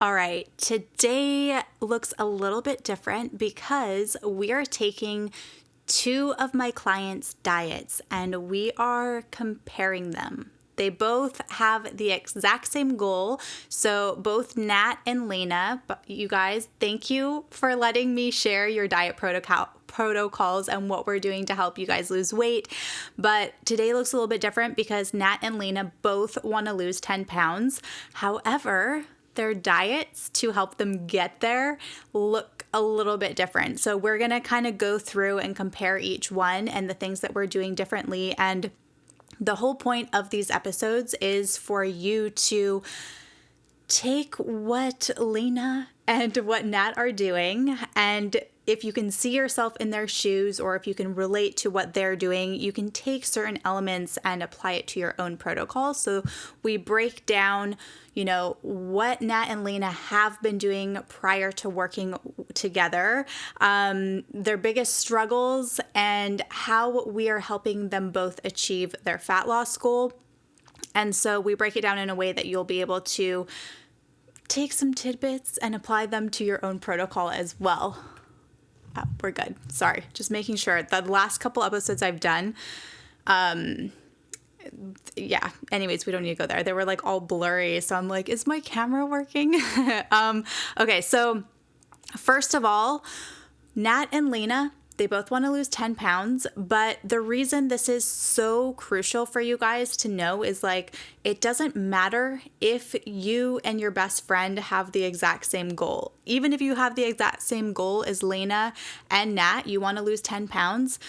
All right, today looks a little bit different because we are taking two of my clients' diets and we are comparing them. They both have the exact same goal. So both Nat and Lana, you guys, thank you for letting me share your diet protocols and what we're doing to help you guys lose weight. But today looks a little bit different because Nat and Lana both want to lose 10 pounds. However, their diets to help them get there look a little bit different. So we're going to kind of go through and compare each one and the things that we're doing differently. And the whole point of these episodes is for you to take what Lena and what Nat are doing, and if you can see yourself in their shoes or if you can relate to what they're doing, you can take certain elements and apply it to your own protocol. So we break down, what Nat and Lena have been doing prior to working together, their biggest struggles, and how we are helping them both achieve their fat loss goal. And so we break it down in a way that you'll be able to take some tidbits and apply them to your own protocol as well. Oh, we're good. Sorry. Just making sure. The last couple episodes I've done, anyways, we don't need to go there. They were like all blurry. So I'm like, is my camera working? Okay. So first of all, Nat and Lena, they both want to lose 10 pounds, but the reason this is so crucial for you guys to know is it doesn't matter if you and your best friend have the exact same goal. Even if you have the exact same goal as Lena and Nat, you want to lose 10 pounds,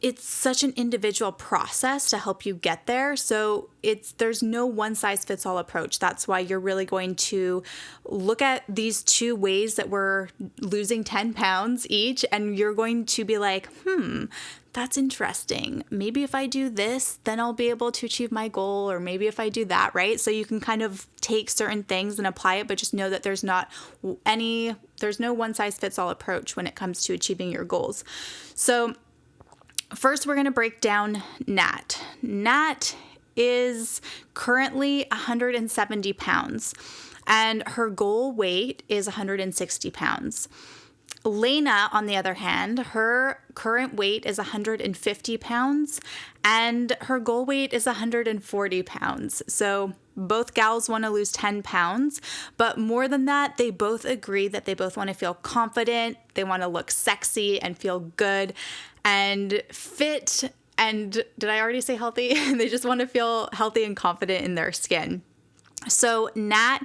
it's such an individual process to help you get there. So there's no one size fits all approach. That's why you're really going to look at these two ways that we're losing 10 pounds each, and you're going to be like, that's interesting. Maybe if I do this, then I'll be able to achieve my goal, or maybe if I do that, right? So you can kind of take certain things and apply it, but just know that there's no one size fits all approach when it comes to achieving your goals. So first, we're going to break down Nat. Nat is currently 170 pounds, and her goal weight is 160 pounds. Lena, on the other hand, her current weight is 150 pounds, and her goal weight is 140 pounds. So both gals want to lose 10 pounds, but more than that, they both agree that they both want to feel confident, they want to look sexy and feel good and fit, and did I already say healthy? They just want to feel healthy and confident in their skin. So Nat,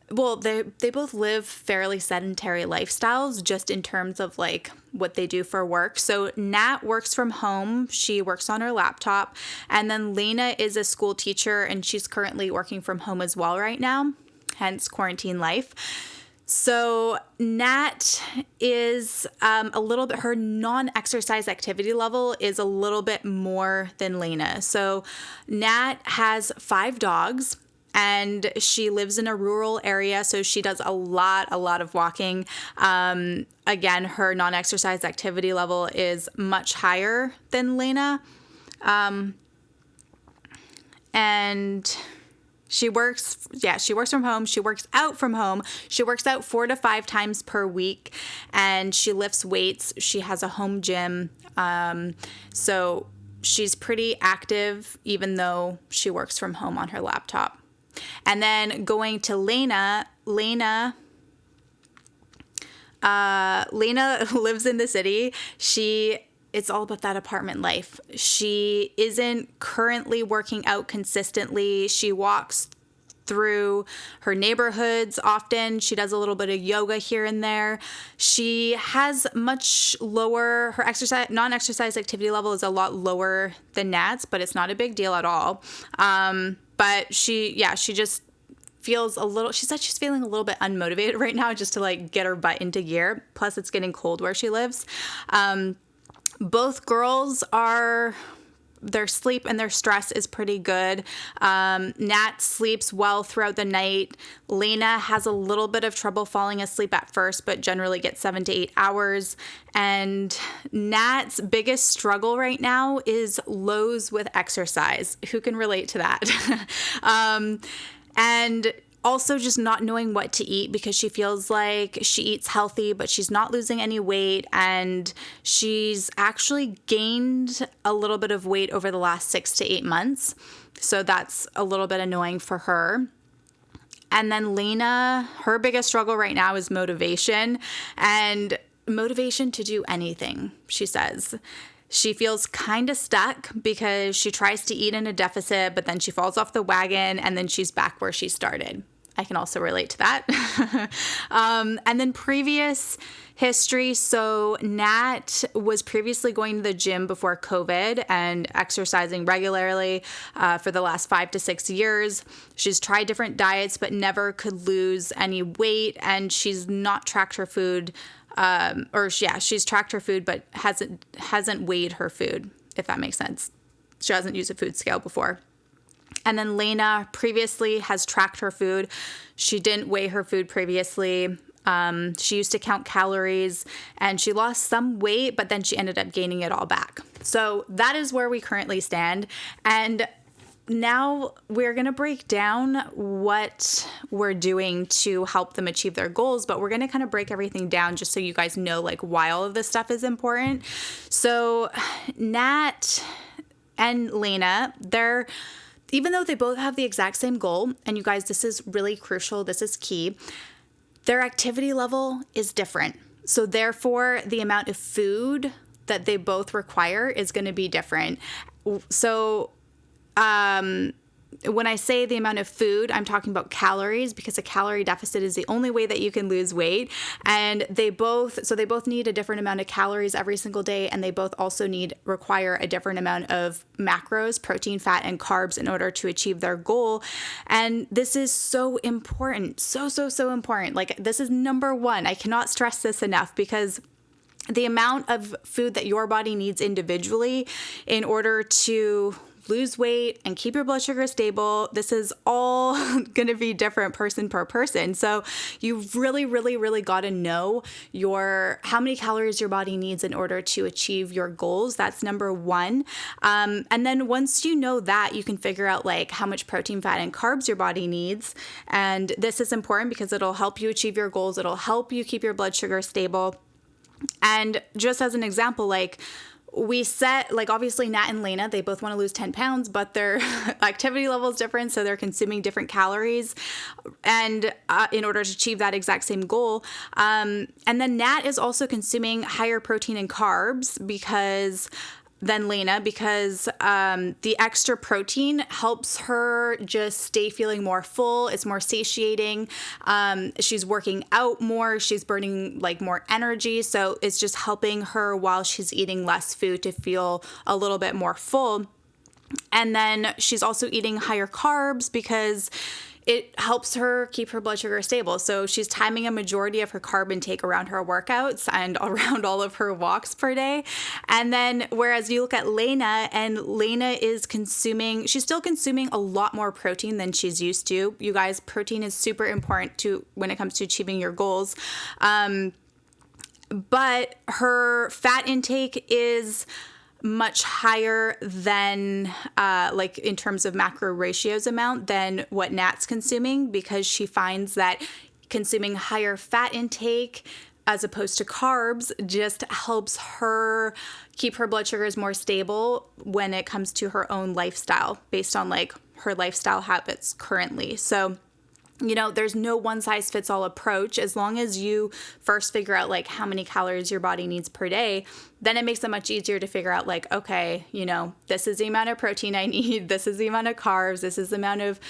they both live fairly sedentary lifestyles just in terms of what they do for work. So Nat works from home. She works on her laptop. And then Lena is a school teacher and she's currently working from home as well right now, hence quarantine life. So Nat is her non-exercise activity level is a little bit more than Lena. So Nat has 5 dogs. And she lives in a rural area, so she does a lot of walking. Again, her non-exercise activity level is much higher than Lena. And she works from home. She works out from home. She works out 4 to 5 times per week, and she lifts weights. She has a home gym. So she's pretty active, even though she works from home on her laptop. And then going to Lena lives in the city. It's all about that apartment life. She isn't currently working out consistently. She walks through her neighborhoods often. She does a little bit of yoga here and there. She has much lower, her non-exercise activity level is a lot lower than Nat's, but it's not a big deal at all. But she just feels she said she's feeling a little bit unmotivated right now just to get her butt into gear. Plus it's getting cold where she lives. Both girls their sleep and their stress is pretty good. Nat sleeps well throughout the night. Lena has a little bit of trouble falling asleep at first, but generally gets 7 to 8 hours. And Nat's biggest struggle right now is lows with exercise. Who can relate to that? And also just not knowing what to eat because she feels like she eats healthy, but she's not losing any weight. And she's actually gained a little bit of weight over the last 6 to 8 months. So that's a little bit annoying for her. And then Lana, her biggest struggle right now is motivation, and motivation to do anything, she says. She feels kind of stuck because she tries to eat in a deficit, but then she falls off the wagon and then she's back where she started. I can also relate to that. And then previous history. So Nat was previously going to the gym before COVID and exercising regularly for the last 5 to 6 years. She's tried different diets, but never could lose any weight. And she's not tracked her food. She's tracked her food, but hasn't weighed her food, if that makes sense. She hasn't used a food scale before. And then Lana previously has tracked her food. She didn't weigh her food previously. She used to count calories and she lost some weight, but then she ended up gaining it all back. So that is where we currently stand. And now we're going to break down what we're doing to help them achieve their goals, but we're going to kind of break everything down just so you guys know like why all of this stuff is important. So Nat and Lana, even though they both have the exact same goal, and you guys, this is really crucial, this is key, their activity level is different. So therefore, the amount of food that they both require is going to be different. So when I say the amount of food, I'm talking about calories, because a calorie deficit is the only way that you can lose weight. And they both need a different amount of calories every single day. And they both also require a different amount of macros, protein, fat, and carbs in order to achieve their goal. And this is so important. So important. Like, this is number one. I cannot stress this enough, because the amount of food that your body needs individually in order to lose weight and keep your blood sugar stable, this is all going to be different person per person. So you really got to know how many calories your body needs in order to achieve your goals. That's number one. And then once you know that, you can figure out like how much protein, fat, and carbs your body needs. And this is important because it'll help you achieve your goals. It'll help you keep your blood sugar stable. And just as an example, like, we set, like, obviously Nat and Lana, they both want to lose 10 pounds, but their activity level is different. So they're consuming different calories and in order to achieve that exact same goal. And then Nat is also consuming higher protein and carbs than Lana, because the extra protein helps her just stay feeling more full. It's more satiating. She's working out more. She's burning like more energy. So it's just helping her while she's eating less food to feel a little bit more full. And then she's also eating higher carbs because it helps her keep her blood sugar stable. So she's timing a majority of her carb intake around her workouts and around all of her walks per day. And then whereas you look at Lana, and Lana is she's still consuming a lot more protein than she's used to. You guys, protein is super important when it comes to achieving your goals. But her fat intake is much higher than like in terms of macro ratios amount than what Nat's consuming, because she finds that consuming higher fat intake as opposed to carbs just helps her keep her blood sugars more stable when it comes to her own lifestyle, based on like her lifestyle habits currently. So there's no one size fits all approach. As long as you first figure out like how many calories your body needs per day, then it makes it much easier to figure out like, okay, this is the amount of protein I need. This is the amount of carbs. This is the amount of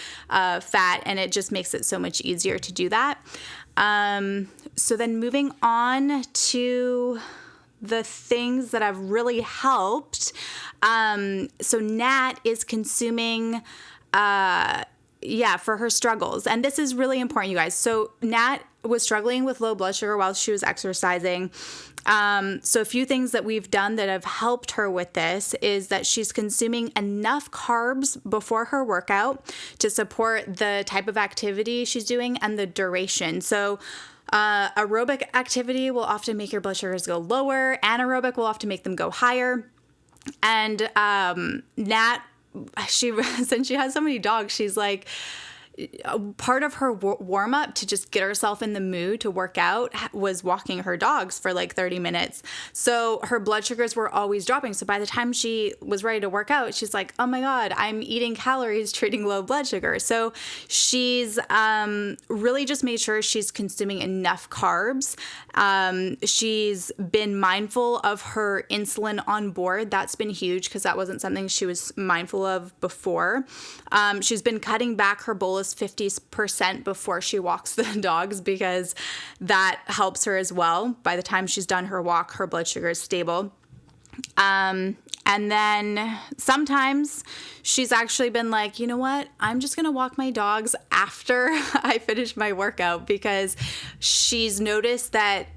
fat. And it just makes it so much easier to do that. So then moving on to the things that have really helped. So Nat is consuming for her struggles. And this is really important, you guys. So Nat was struggling with low blood sugar while she was exercising. So a few things that we've done that have helped her with this is that she's consuming enough carbs before her workout to support the type of activity she's doing and the duration. So aerobic activity will often make your blood sugars go lower. Anaerobic will often make them go higher. And Nat, since she has so many dogs, she's like, part of her warm up to just get herself in the mood to work out was walking her dogs for like 30 minutes. So her blood sugars were always dropping. So by the time she was ready to work out, she's like, oh my God, I'm eating calories, treating low blood sugar. So she's really just made sure she's consuming enough carbs. She's been mindful of her insulin on board. That's been huge because that wasn't something she was mindful of before. She's been cutting back her bolus 50% before she walks the dogs because that helps her as well. By the time she's done her walk, her blood sugar is stable. And then sometimes she's actually been like, you know what? I'm just going to walk my dogs after I finish my workout because she's noticed that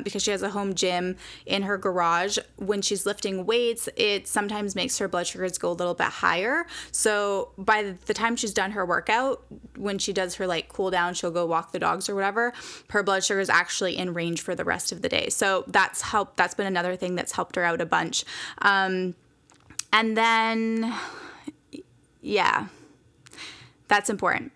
because she has a home gym in her garage, when she's lifting weights, it sometimes makes her blood sugars go a little bit higher. So by the time she's done her workout, when she does her like cool down, she'll go walk the dogs or whatever, her blood sugar is actually in range for the rest of the day. So that's been another thing that's helped her out a bunch. And then, yeah, that's important.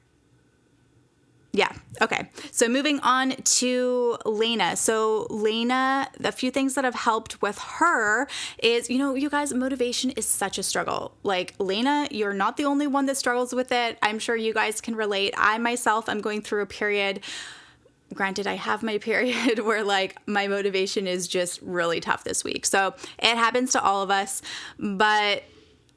Yeah. Okay. So moving on to Lana. So Lana, a few things that have helped with her is, you guys, motivation is such a struggle. Like Lana, you're not the only one that struggles with it. I'm sure you guys can relate. I myself am going through a period. Granted, I have my period where like my motivation is just really tough this week. So it happens to all of us. But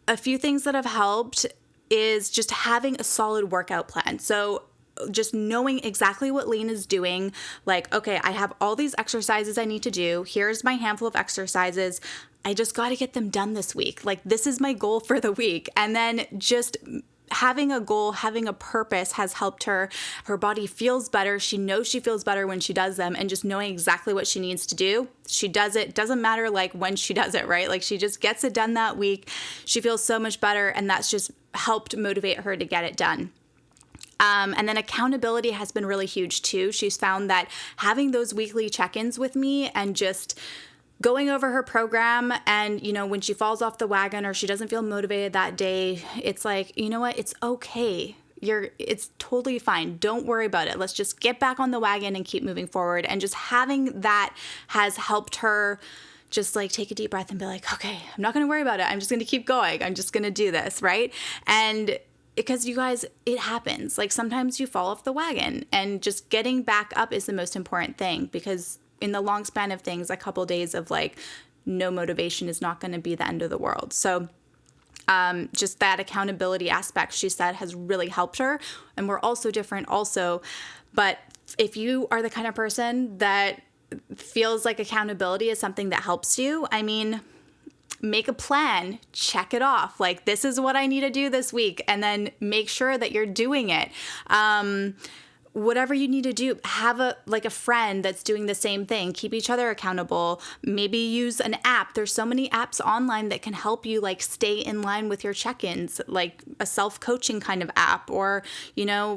a few things that have helped is just having a solid workout plan. So just knowing exactly what Lena's doing, like, okay, I have all these exercises I need to do. Here's my handful of exercises. I just got to get them done this week. Like, this is my goal for the week. And then just having a goal, having a purpose has helped her. Her body feels better. She knows she feels better when she does them, and just knowing exactly what she needs to do, she does it. Doesn't matter like when she does it, right? Like she just gets it done that week. She feels so much better, and that's just helped motivate her to get it done. And then accountability has been really huge too. She's found that having those weekly check-ins with me and just going over her program, and, when she falls off the wagon or she doesn't feel motivated that day, it's like, you know what? It's okay. It's totally fine. Don't worry about it. Let's just get back on the wagon and keep moving forward. And just having that has helped her just like take a deep breath and be like, okay, I'm not going to worry about it. I'm just going to keep going. I'm just going to do this. Right. And because you guys, it happens. Like sometimes you fall off the wagon, and just getting back up is the most important thing, because in the long span of things, a couple days of like no motivation is not going to be the end of the world. So just that accountability aspect, she said, has really helped her. And we're also different also. But if you are the kind of person that feels like accountability is something that helps you, I mean, make a plan, check it off. Like, this is what I need to do this week. And then make sure that you're doing it. Whatever you need to do, have a friend that's doing the same thing. Keep each other accountable. Maybe use an app. There's so many apps online that can help you like stay in line with your check-ins, like a self-coaching kind of app, or,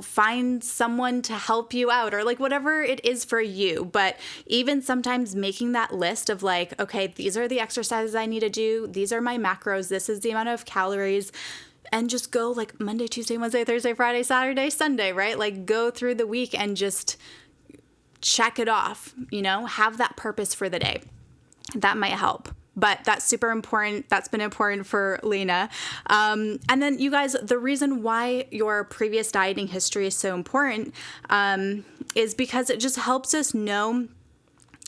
find someone to help you out, or like whatever it is for you. But even sometimes making that list of like, okay, these are the exercises I need to do. These are my macros. This is the amount of calories. And just go like Monday, Tuesday, Wednesday, Thursday, Friday, Saturday, Sunday, right? Like go through the week and just check it off, have that purpose for the day. That might help. But that's super important. That's been important for Lana. And then you guys, the reason why your previous dieting history is so important is because it just helps us know.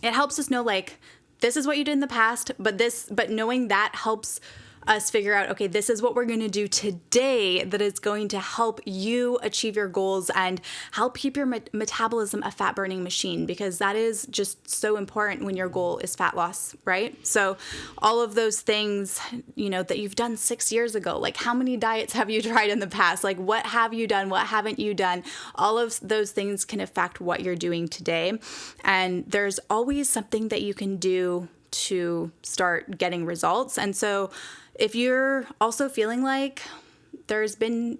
It helps us know like, this is what you did in the past, but knowing that helps us figure out, okay, this is what we're going to do today that is going to help you achieve your goals and help keep your metabolism a fat burning machine, because that is just so important when your goal is fat loss, right? So all of those things, that you've done 6 years ago, like how many diets have you tried in the past? Like what have you done? What haven't you done? All of those things can affect what you're doing today. And there's always something that you can do to start getting results. And so if you're also feeling like there's been,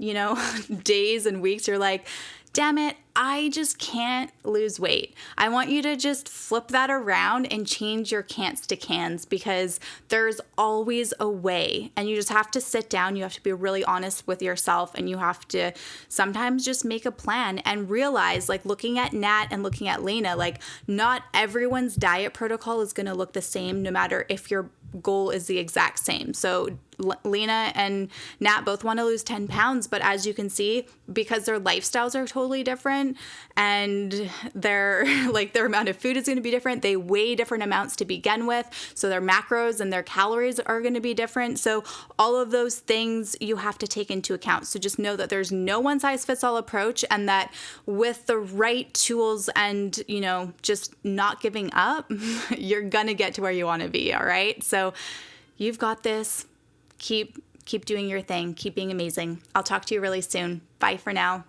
days and weeks you're like, damn it, I just can't lose weight. I want you to just flip that around and change your can'ts to cans, because there's always a way. And you just have to sit down. You have to be really honest with yourself, and you have to sometimes just make a plan and realize, like looking at Nat and looking at Lana, like not everyone's diet protocol is going to look the same no matter if your goal is the exact same. So Lena and Nat both want to lose 10 pounds, but as you can see, because their lifestyles are totally different and their amount of food is going to be different, they weigh different amounts to begin with. So their macros and their calories are going to be different. So all of those things you have to take into account. So just know that there's no one size fits all approach, and that with the right tools and, just not giving up, you're going to get to where you want to be. All right. So you've got this. Keep doing your thing. Keep being amazing. I'll talk to you really soon. Bye for now.